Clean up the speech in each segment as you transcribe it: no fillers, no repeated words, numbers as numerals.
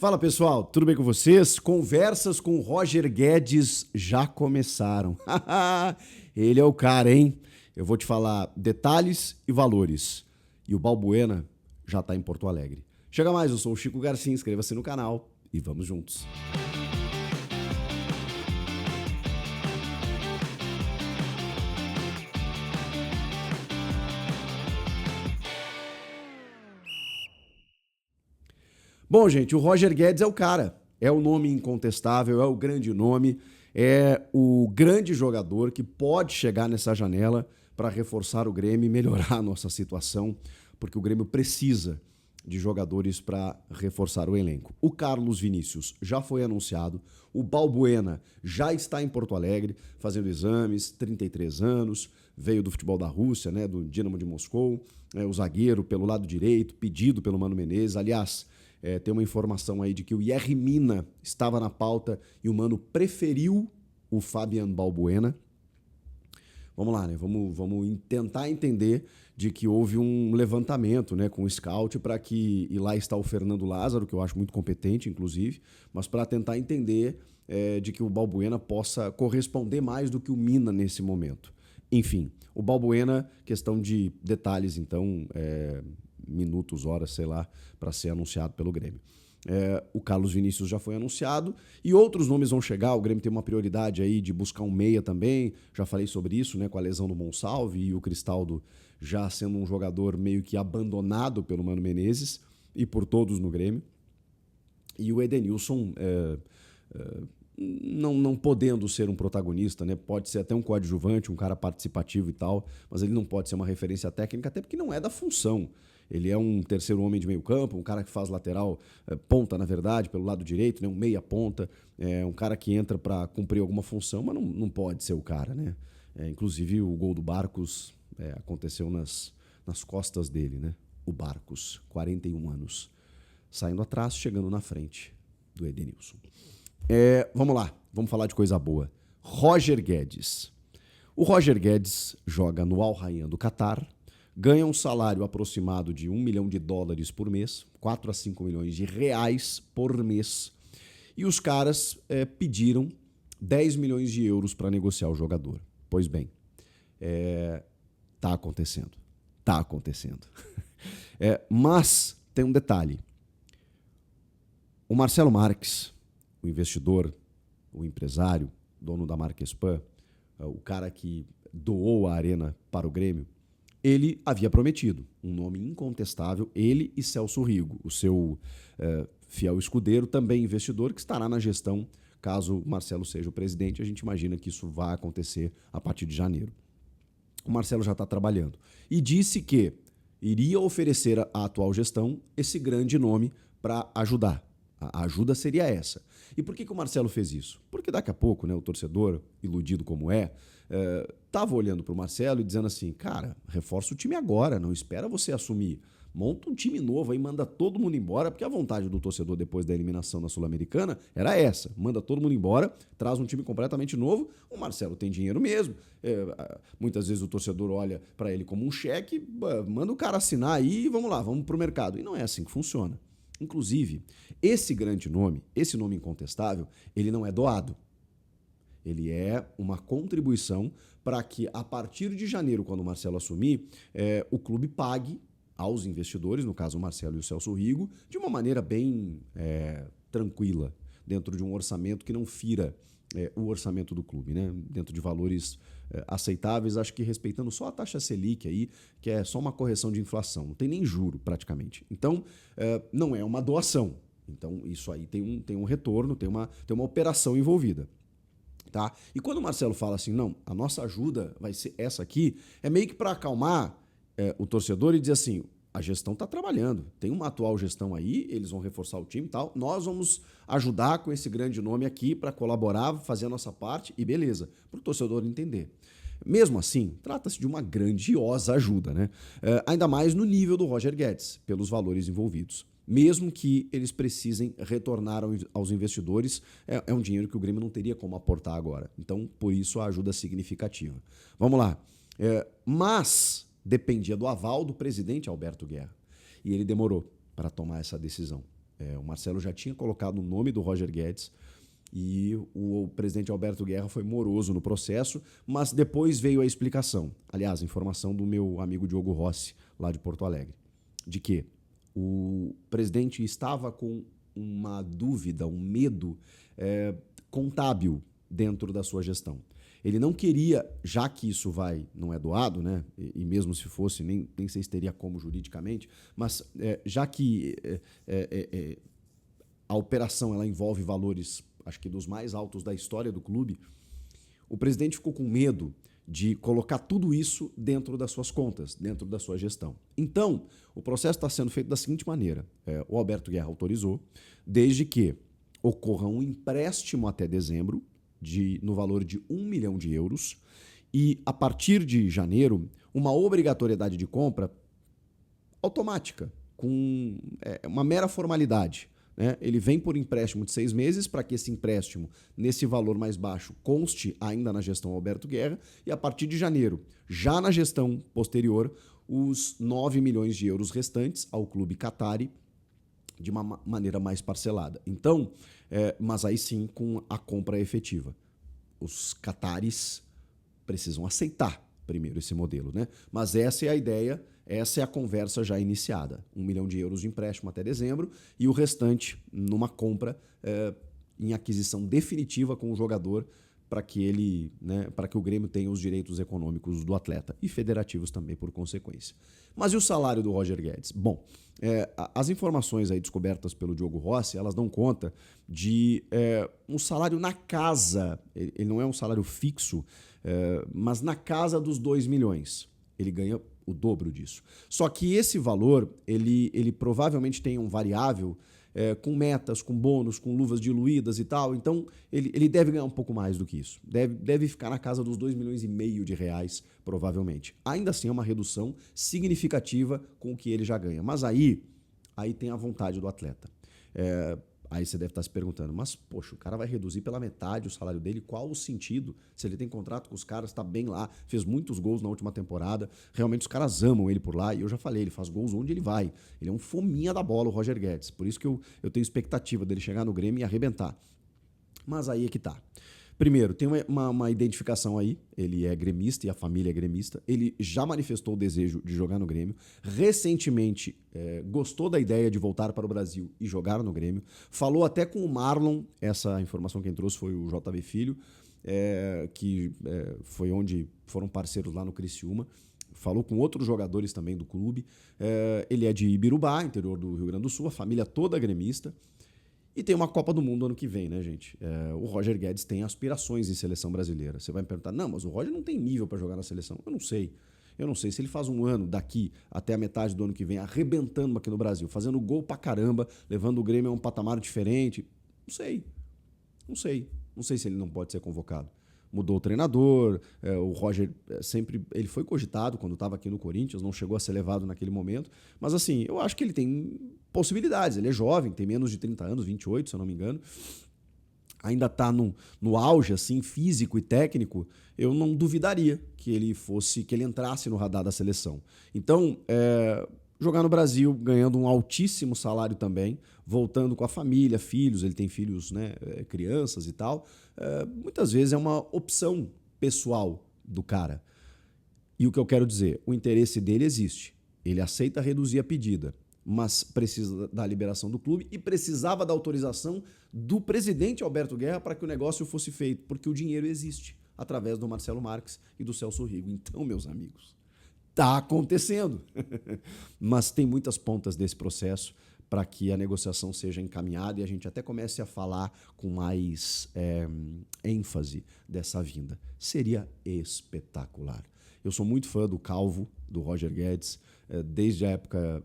Fala pessoal, tudo bem com vocês? Conversas com o Roger Guedes já começaram. Ele é o cara, hein? Eu vou te falar detalhes e valores. E o Balbuena já tá em Porto Alegre. Chega mais, eu sou o Chico Garcia, inscreva-se no canal e vamos juntos. Bom, gente, o Roger Guedes é o cara. É o nome incontestável, é o grande nome, é o grande jogador que pode chegar nessa janela para reforçar o Grêmio e melhorar a nossa situação, porque o Grêmio precisa de jogadores para reforçar o elenco. O Carlos Vinícius já foi anunciado, o Balbuena já está em Porto Alegre fazendo exames, 33 anos, veio do futebol da Rússia, né, do Dinamo de Moscou, o zagueiro pelo lado direito, pedido pelo Mano Menezes, aliás... tem uma informação aí de que o Yerry Mina estava na pauta e o Mano preferiu o Fabian Balbuena. Vamos lá, né? Vamos tentar entender de que houve um levantamento, né, com o scout para que... E lá está o Fernando Lázaro, que eu acho muito competente, inclusive, mas para tentar entender de que o Balbuena possa corresponder mais do que o Mina nesse momento. Enfim, o Balbuena, questão de detalhes, então... minutos, horas, sei lá, para ser anunciado pelo Grêmio. O Carlos Vinícius já foi anunciado e outros nomes vão chegar. O Grêmio tem uma prioridade aí de buscar um meia também. Já falei sobre isso, né, com a lesão do Monsalve e o Cristaldo já sendo um jogador meio que abandonado pelo Mano Menezes e por todos no Grêmio. E o Edenilson não podendo ser um protagonista, né? Pode ser até um coadjuvante, um cara participativo e tal, mas ele não pode ser uma referência técnica, até porque não é da função. Ele é um terceiro homem de meio campo, um cara que faz lateral, ponta, na verdade, pelo lado direito, né? Um meia ponta, um cara que entra para cumprir alguma função, mas não pode ser o cara, né? Inclusive, o gol do Barcos aconteceu nas costas dele, né? O Barcos, 41 anos, saindo atrás, chegando na frente do Edenilson. Vamos lá, vamos falar de coisa boa. Roger Guedes. O Roger Guedes joga no Al Rayyan do Catar, ganha um salário aproximado de $1 milhão por mês, 4 a 5 milhões de reais por mês. E os caras pediram 10 milhões de euros para negociar o jogador. Pois bem, tá acontecendo. Tá acontecendo. Mas tem um detalhe. O Marcelo Marques, o investidor, o empresário, dono da Marquespan, o cara que doou a arena para o Grêmio, ele havia prometido um nome incontestável, ele e Celso Rigo, o seu fiel escudeiro, também investidor, que estará na gestão caso o Marcelo seja o presidente. A gente imagina que isso vai acontecer a partir de janeiro. O Marcelo já está trabalhando e disse que iria oferecer à atual gestão esse grande nome para ajudar. A ajuda seria essa. E por que o Marcelo fez isso? Porque daqui a pouco, né, o torcedor, iludido como estava olhando para o Marcelo e dizendo assim, cara, reforça o time agora, não espera você assumir. Monta um time novo aí, manda todo mundo embora, porque a vontade do torcedor depois da eliminação na Sul-Americana era essa. Manda todo mundo embora, traz um time completamente novo. O Marcelo tem dinheiro mesmo. Muitas vezes o torcedor olha para ele como um cheque, manda o cara assinar aí e vamos lá, vamos pro mercado. E não é assim que funciona. Inclusive, esse grande nome, esse nome incontestável, ele não é doado. Ele é uma contribuição para que, a partir de janeiro, quando o Marcelo assumir, o clube pague aos investidores, no caso o Marcelo e o Celso Rigo, de uma maneira bem tranquila, dentro de um orçamento que não fira o orçamento do clube, né? Dentro de valores aceitáveis, acho que respeitando só a taxa Selic aí, que é só uma correção de inflação, não tem nem juro praticamente. Então, não é uma doação. Então, isso aí tem um retorno, tem uma operação envolvida. Tá? E quando o Marcelo fala assim, não, a nossa ajuda vai ser essa aqui, é meio que para acalmar o torcedor e dizer assim, a gestão está trabalhando, tem uma atual gestão aí, eles vão reforçar o time e tal, nós vamos ajudar com esse grande nome aqui para colaborar, fazer a nossa parte e beleza, para o torcedor entender. Mesmo assim, trata-se de uma grandiosa ajuda, né? Ainda mais no nível do Roger Guedes, pelos valores envolvidos. Mesmo que eles precisem retornar aos investidores, é um dinheiro que o Grêmio não teria como aportar agora. Então, por isso, a ajuda significativa. Vamos lá. Mas dependia do aval do presidente Alberto Guerra. E ele demorou para tomar essa decisão. O Marcelo já tinha colocado o nome do Roger Guedes e o presidente Alberto Guerra foi moroso no processo, mas depois veio a explicação. Aliás, a informação do meu amigo Diogo Rossi, lá de Porto Alegre, de que o presidente estava com uma dúvida, um medo contábil dentro da sua gestão. Ele não queria, já que isso não é doado, né? E mesmo se fosse, nem sei se teria como juridicamente, mas já que a operação ela envolve valores, acho que dos mais altos da história do clube, o presidente ficou com medo de colocar tudo isso dentro das suas contas, dentro da sua gestão. Então, o processo está sendo feito da seguinte maneira. O Alberto Guerra autorizou, desde que ocorra um empréstimo até dezembro, no valor de 1 milhão de euros, e a partir de janeiro, uma obrigatoriedade de compra automática, com uma mera formalidade. Né? Ele vem por empréstimo de 6 meses para que esse empréstimo, nesse valor mais baixo, conste ainda na gestão Alberto Guerra, e a partir de janeiro, já na gestão posterior, os 9 milhões de euros restantes ao clube Qatari, de uma maneira mais parcelada. Então, mas aí sim com a compra efetiva. Os qataris precisam aceitar primeiro esse modelo, né? Mas essa é a ideia, essa é a conversa já iniciada. 1 milhão de euros de empréstimo até dezembro e o restante numa compra em aquisição definitiva com o jogador para que para que o Grêmio tenha os direitos econômicos do atleta e federativos também por consequência. Mas e o salário do Roger Guedes? Bom, as informações aí descobertas pelo Diogo Rossi, elas dão conta de um salário na casa, ele não é um salário fixo, mas na casa dos 2 milhões. Ele ganha o dobro disso. Só que esse valor, ele provavelmente tem um variável com metas, com bônus, com luvas diluídas e tal. Então, ele deve ganhar um pouco mais do que isso. Deve ficar na casa dos 2,5 milhões de reais, provavelmente. Ainda assim, é uma redução significativa com o que ele já ganha. Mas aí tem a vontade do atleta. Aí você deve estar se perguntando, mas, poxa, o cara vai reduzir pela metade o salário dele, qual o sentido? Se ele tem contrato com os caras, está bem lá, fez muitos gols na última temporada, realmente os caras amam ele por lá, e eu já falei, ele faz gols onde ele vai. Ele é um fominha da bola, o Roger Guedes, por isso que eu tenho expectativa dele chegar no Grêmio e arrebentar. Mas aí é que tá. Primeiro, tem uma identificação aí, ele é gremista e a família é gremista, ele já manifestou o desejo de jogar no Grêmio, recentemente gostou da ideia de voltar para o Brasil e jogar no Grêmio, falou até com o Marlon, essa informação quem trouxe foi o JV Filho, que foi onde foram parceiros lá no Criciúma, falou com outros jogadores também do clube, ele é de Ibirubá, interior do Rio Grande do Sul, a família toda gremista. E tem uma Copa do Mundo ano que vem, né, gente? O Roger Guedes tem aspirações em seleção brasileira. Você vai me perguntar, não, mas o Roger não tem nível para jogar na seleção. Eu não sei. Eu não sei se ele faz um ano daqui até a metade do ano que vem, arrebentando aqui no Brasil, fazendo gol pra caramba, levando o Grêmio a um patamar diferente. Não sei. Não sei. Não sei se ele não pode ser convocado. Mudou o treinador, o Roger sempre... Ele foi cogitado quando estava aqui no Corinthians, não chegou a ser levado naquele momento. Mas assim, eu acho que ele tem possibilidades. Ele é jovem, tem menos de 30 anos, 28, se eu não me engano. Ainda está no auge assim, físico e técnico. Eu não duvidaria que ele entrasse no radar da seleção. Então, jogar no Brasil, ganhando um altíssimo salário também, voltando com a família, filhos, ele tem filhos, né, crianças e tal, muitas vezes é uma opção pessoal do cara. E o que eu quero dizer, o interesse dele existe. Ele aceita reduzir a pedida, mas precisa da liberação do clube e precisava da autorização do presidente Alberto Guerra para que o negócio fosse feito, porque o dinheiro existe, através do Marcelo Marques e do Celso Rigo. Então, meus amigos, está acontecendo. Mas tem muitas pontas desse processo para que a negociação seja encaminhada e a gente até comece a falar com mais ênfase dessa vinda. Seria espetacular. Eu sou muito fã do Calvo, do Roger Guedes, desde a época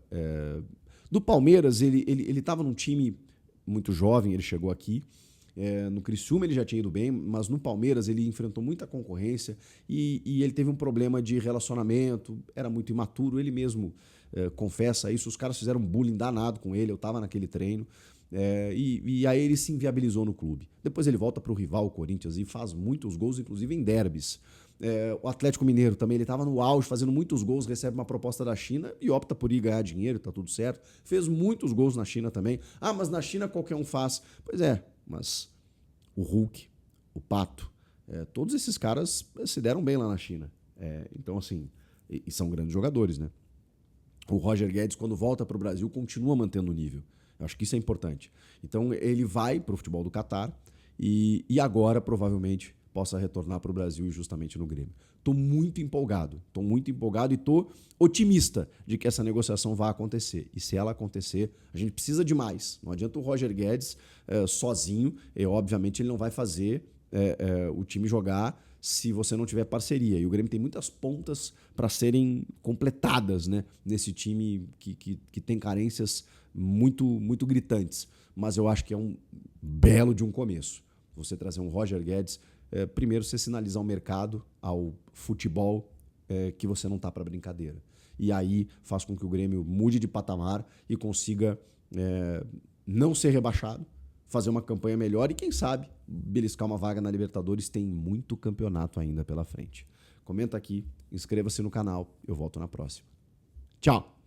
do Palmeiras. Ele estava num time muito jovem, ele chegou aqui. No Criciúma ele já tinha ido bem, mas no Palmeiras ele enfrentou muita concorrência e ele teve um problema de relacionamento, era muito imaturo, ele mesmo confessa isso, os caras fizeram um bullying danado com ele, eu estava naquele treino, E aí ele se inviabilizou no clube. Depois ele volta para o rival, o Corinthians, e faz muitos gols, inclusive em derbys. O Atlético Mineiro também, ele estava no auge, fazendo muitos gols, recebe uma proposta da China e opta por ir ganhar dinheiro, tá tudo certo. Fez muitos gols na China também. Ah, mas na China qualquer um faz. Pois é, mas o Hulk, o Pato, todos esses caras se deram bem lá na China. Então, assim, e são grandes jogadores, né? O Roger Guedes, quando volta para o Brasil, continua mantendo o nível. Eu acho que isso é importante. Então, ele vai para o futebol do Catar e agora, provavelmente, possa retornar para o Brasil e justamente no Grêmio. Estou muito empolgado e estou otimista de que essa negociação vai acontecer. E se ela acontecer, a gente precisa de mais. Não adianta o Roger Guedes sozinho, obviamente ele não vai fazer o time jogar se você não tiver parceria. E o Grêmio tem muitas pontas para serem completadas, né, nesse time que tem carências muito, muito gritantes. Mas eu acho que é um belo de um começo. Você trazer um Roger Guedes, primeiro você sinalizar ao mercado, ao futebol, que você não está para brincadeira. E aí faz com que o Grêmio mude de patamar e consiga não ser rebaixado, fazer uma campanha melhor e, quem sabe, beliscar uma vaga na Libertadores. Tem muito campeonato ainda pela frente. Comenta aqui, inscreva-se no canal, eu volto na próxima. Tchau!